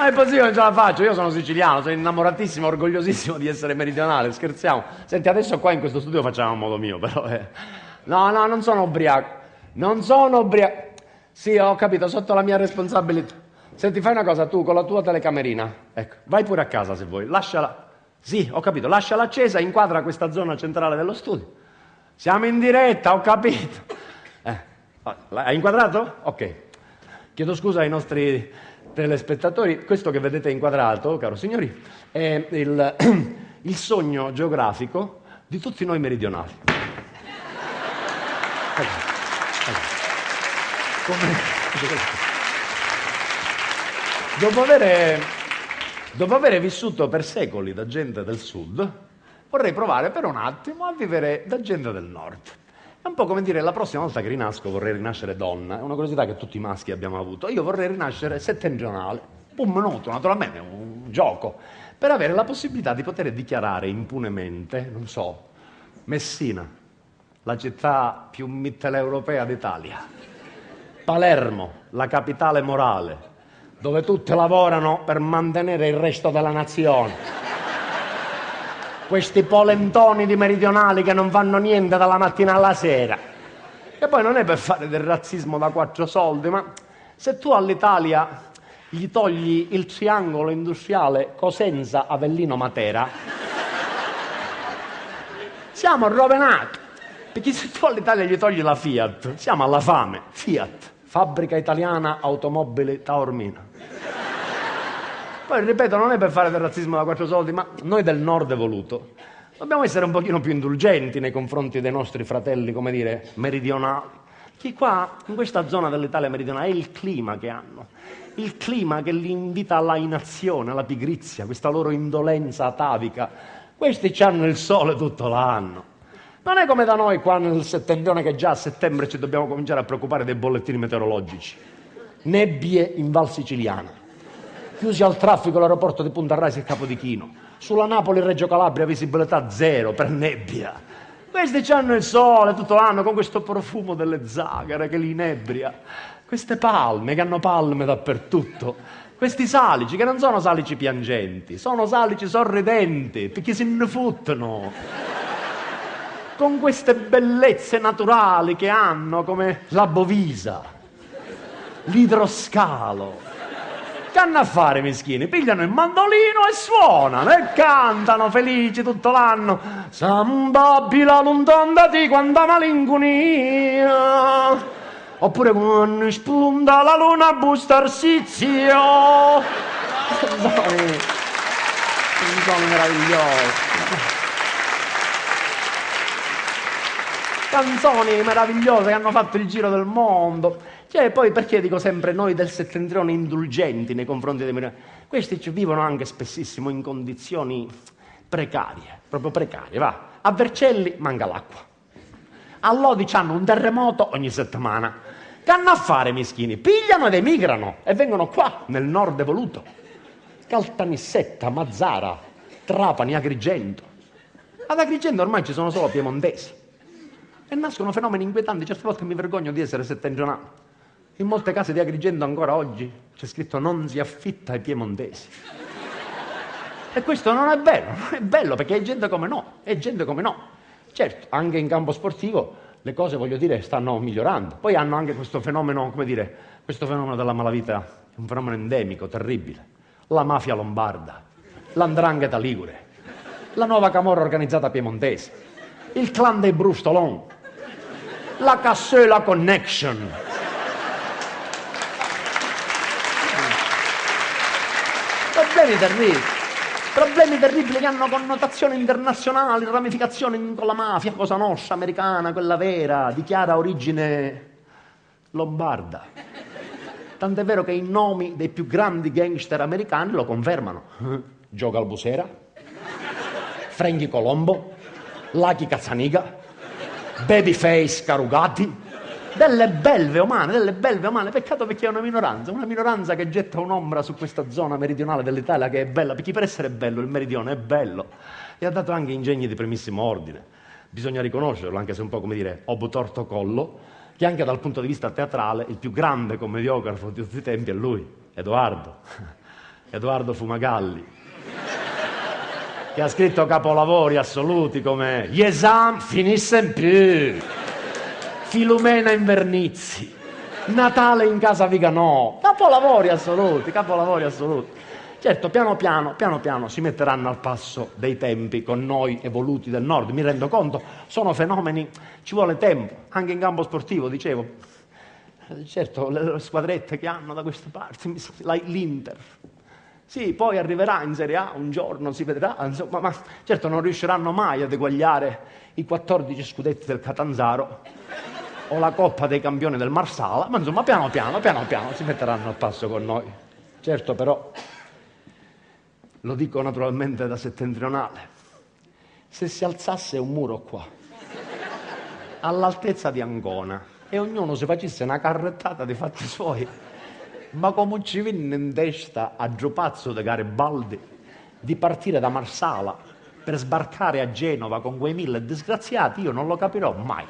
Ma è possibile, non ce la faccio, io sono siciliano, sono innamoratissimo, orgogliosissimo di essere meridionale, scherziamo. Senti, adesso qua in questo studio facciamo a modo mio, però. No, non sono ubriaco. Non sono ubriaco. Sì, ho capito, sotto la mia responsabilità. Senti, fai una cosa, tu con la tua telecamerina, ecco, vai pure a casa se vuoi, lasciala. Sì, ho capito, lasciala accesa, inquadra questa zona centrale dello studio. Siamo in diretta, ho capito. Hai inquadrato? Ok. Chiedo scusa ai nostri telespettatori, questo che vedete inquadrato, caro signori, è il sogno geografico di tutti noi meridionali. Dopo avere vissuto per secoli da gente del sud, vorrei provare per un attimo a vivere da gente del nord. È un po' come dire, la prossima volta che rinasco vorrei rinascere donna, è una curiosità che tutti i maschi abbiamo avuto. Io vorrei rinascere settentrionale, un minuto, naturalmente, un gioco, per avere la possibilità di poter dichiarare impunemente, non so, Messina, la città più mitteleuropea d'Italia, Palermo, la capitale morale, dove tutti lavorano per mantenere il resto della nazione. Questi polentoni di meridionali che non fanno niente dalla mattina alla sera. E poi non è per fare del razzismo da 4 soldi, ma se tu all'Italia gli togli il triangolo industriale Cosenza-Avellino-Matera, siamo rovinati. Perché se tu all'Italia gli togli la Fiat, siamo alla fame. Fiat, fabbrica italiana automobili Taormina. Poi, ripeto, non è per fare del razzismo da 4 soldi, ma noi del nord evoluto dobbiamo essere un pochino più indulgenti nei confronti dei nostri fratelli, come dire, meridionali. Chi qua, in questa zona dell'Italia meridionale, è il clima che hanno. Il clima che li invita alla inazione, alla pigrizia, questa loro indolenza atavica. Questi hanno il sole tutto l'anno. Non è come da noi qua nel settentrione che già a settembre ci dobbiamo cominciare a preoccupare dei bollettini meteorologici. Nebbie in Val Siciliana. Chiusi al traffico l'aeroporto di Punta Raisi e Capodichino. Sulla Napoli-Reggio Calabria visibilità 0 per nebbia. Questi hanno il sole tutto l'anno con questo profumo delle zagare che li inebria. Queste palme che hanno palme dappertutto. Questi salici che non sono salici piangenti, sono salici sorridenti perché se ne fottono. Con queste bellezze naturali che hanno come la bovisa, l'idroscalo. Che hanno a fare, meschini? Pigliano il mandolino e suonano e cantano felici tutto l'anno. Sambabila lontana di quanta malinconia. Oppure quando spunta la luna busta arsizio. Canzoni meravigliose. Canzoni meravigliose che hanno fatto il giro del mondo. Cioè, poi perché dico sempre noi del settentrione indulgenti nei confronti dei meridionali? Questi ci vivono anche spessissimo in condizioni precarie, proprio precarie, va. A Vercelli manca l'acqua. A Lodi hanno un terremoto ogni settimana. Che hanno a fare, mischini? Pigliano ed emigrano e vengono qua, nel nord evoluto. Caltanissetta, Mazzara, Trapani, Agrigento. Ad Agrigento ormai ci sono solo piemontesi. E nascono fenomeni inquietanti, certe volte mi vergogno di essere settentrionale. In molte case di Agrigento ancora oggi c'è scritto non si affitta ai piemontesi. E questo non è bello perché è gente come no, è gente come no. Certo, anche in campo sportivo le cose, voglio dire, stanno migliorando. Poi hanno anche questo fenomeno, come dire, questo fenomeno della malavita, un fenomeno endemico, terribile. La mafia lombarda, l''ndrangheta ligure, la nuova camorra organizzata piemontese, il clan dei Brustolon, la Cassola Connection. Problemi terribili che hanno connotazioni internazionali, ramificazioni con la mafia, Cosa Nostra americana, quella vera, di chiara origine lombarda. Tant'è vero che i nomi dei più grandi gangster americani lo confermano. Joe Galbusera, Frankie Colombo, Lucky Cazzaniga, Babyface Carugati. Delle belve umane, peccato perché è una minoranza che getta un'ombra su questa zona meridionale dell'Italia che è bella, perché per essere bello il meridione è bello e ha dato anche ingegni di primissimo ordine, bisogna riconoscerlo, anche se un po' come dire obutorto collo, che anche dal punto di vista teatrale il più grande commediografo di tutti i tempi è lui, Edoardo. Edoardo Fumagalli, che ha scritto capolavori assoluti come Gli esami finiscono più, Filumena in Vernizzi, Natale in casa Viganò, capolavori assoluti, capolavori assoluti. Certo, piano piano si metteranno al passo dei tempi con noi evoluti del nord, mi rendo conto, sono fenomeni, ci vuole tempo, anche in campo sportivo, dicevo. Certo, le squadrette che hanno da queste parti, l'Inter, sì, poi arriverà in Serie A un giorno, si vedrà, insomma, ma certo non riusciranno mai ad eguagliare i 14 scudetti del Catanzaro o la Coppa dei Campioni del Marsala, ma insomma piano piano si metteranno al passo con noi. Certo, però, lo dico naturalmente da settentrionale, se si alzasse un muro qua, all'altezza di Ancona, e ognuno si facesse una carrettata di fatti suoi, ma come ci venne in testa a Giopazzo de Garibaldi di partire da Marsala per sbarcare a Genova con quei 1000 disgraziati, io non lo capirò mai.